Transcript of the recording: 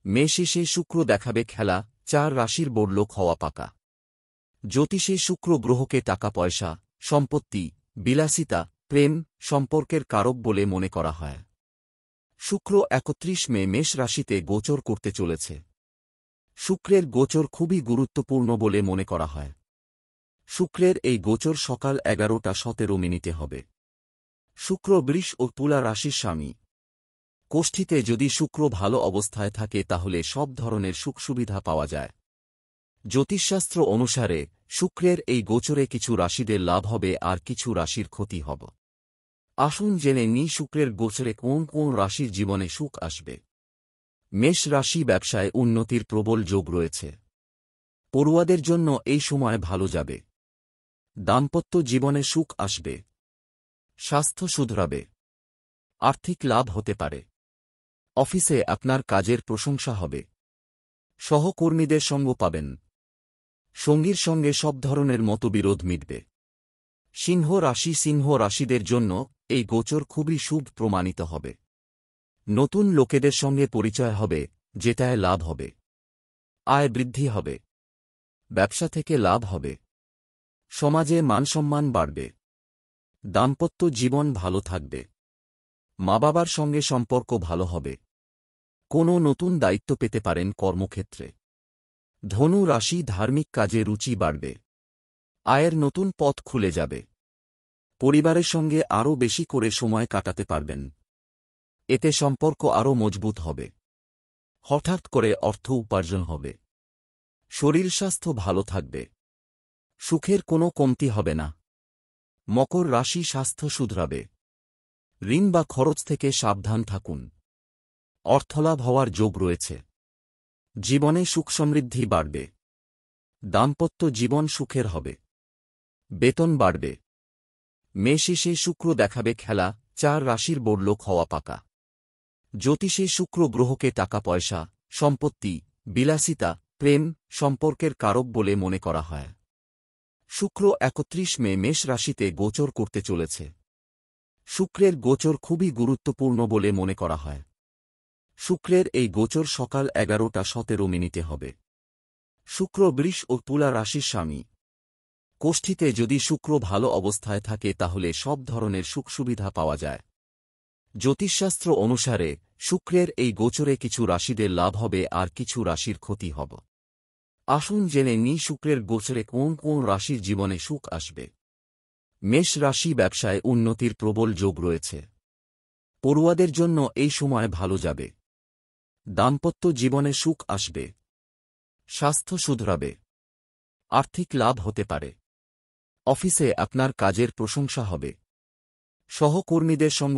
মেষে শুক্র দেখাবে খেলা, 4 রাশির বড়লোক হওয়া পাকা। জ্যোতিষে শুক্র গ্রহকে টাকা পয়সা, সম্পত্তি, বিলাসিতা, প্রেম, সম্পর্কের কারক বলে মনে করা হয়। শুক্র 31 মে মেষ রাশিতে গোচর করতে চলেছে। শুক্রের গোচর খুবই গুরুত্বপূর্ণ বলে মনে করা হয়। শুক্রের এই গোচর সকাল 11:17 হবে। শুক্র বৃষ ও তুলা রাশির স্বামী। কোষ্ঠীতে যদি শুক্র ভালো অবস্থায় থাকে তাহলে সব ধরনের সুখ সুবিধা পাওয়া যায়। জ্যোতিষশাস্ত্র অনুসারে শুক্রের এই গোচরে কিছু রাশিদের লাভ হবে আর কিছু রাশির ক্ষতি হবে। আসুন জেনে নিই শুক্রের গোচরে কোন কোন রাশির জীবনে সুখ আসবে। মেষ রাশি ব্যবসায় উন্নতির প্রবল যোগ রয়েছে। পড়ুয়াদের জন্য এই সময় ভালো যাবে। দাম্পত্য জীবনে সুখ আসবে। স্বাস্থ্য শুধরাবে। আর্থিক লাভ হতে পারে। অফিসে আপনার কাজের প্রশংসা হবে। সহকর্মীদের সঙ্গ পাবেন। সঙ্গীর সঙ্গে সব ধরনের মতবিরোধ মিটবে। সিংহ রাশিদের জন্য এই গোচর খুবই শুভ প্রমাণিত হবে। নতুন লোকেদের সঙ্গে পরিচয় হবে, যেটায় লাভ হবে। আয় বৃদ্ধি হবে। ব্যবসা থেকে লাভ হবে। সমাজে মানসম্মান বাড়বে। দাম্পত্য জীবন ভালো থাকবে। মা বাবার সঙ্গে সম্পর্ক ভালো হবে। কোনো নতুন দায়িত্ব পেতে পারেন কর্মক্ষেত্রে। ধনু রাশি ধার্মিক কাজে রুচি বাড়বে। আয়ের নতুন পথ খুলে যাবে। পরিবারের সঙ্গে আরও বেশি করে সময় কাটাতে পারবেন। এতে সম্পর্ক আরও মজবুত হবে। হঠাৎ করে অর্থ উপার্জন হবে। শরীর স্বাস্থ্য ভালো থাকবে। সুখের কোনো কমতি হবে না। মকর রাশি স্বাস্থ্য শুধরাবে। ঋণ বা খরচ থেকে সাবধান থাকুন। অর্থলাভ হওয়ার যোগ রয়েছে। জীবনে সুখ সমৃদ্ধি বাড়বে। দাম্পত্য জীবন সুখের হবে। বেতন বাড়বে। মেষে শুক্র দেখাবে খেলা, 4 রাশির বড়লোক হওয়া পাকা। জ্যোতিষে শুক্র গ্রহকে টাকা পয়সা, সম্পত্তি, বিলাসিতা, প্রেম, সম্পর্কের কারক বলে মনে করা হয়। শুক্র 31 মে মেষ রাশিতে গোচর করতে চলেছে। শুক্রের গোচর খুবই গুরুত্বপূর্ণ বলে মনে করা হয়। শুক্রের এই গোচর সকাল 11:17 হবে। শুক্র বৃষ ও তুলা রাশির স্বামী। কোষ্ঠীতে যদি শুক্র ভালো অবস্থায় থাকে তাহলে সব ধরনের সুখ সুবিধা পাওয়া যায়। জ্যোতিষশাস্ত্র অনুসারে শুক্রের এই গোচরে কিছু রাশিদের লাভ হবে আর কিছু রাশির ক্ষতি হবে। আসুন জেনে নিই শুক্রের গোচরে কোন কোন রাশির জীবনে সুখ আসবে। মেষ রাশি ব্যবসায় উন্নতির প্রবল যোগ রয়েছে। পড়ুয়াদের জন্য এই সময় ভালো যাবে। দাম্পত্য জীবনে সুখ আসবে। স্বাস্থ্য শুধরাবে। আর্থিক লাভ হতে পারে। অফিসে আপনার কাজের প্রশংসা হবে। সহকর্মীদের সঙ্গ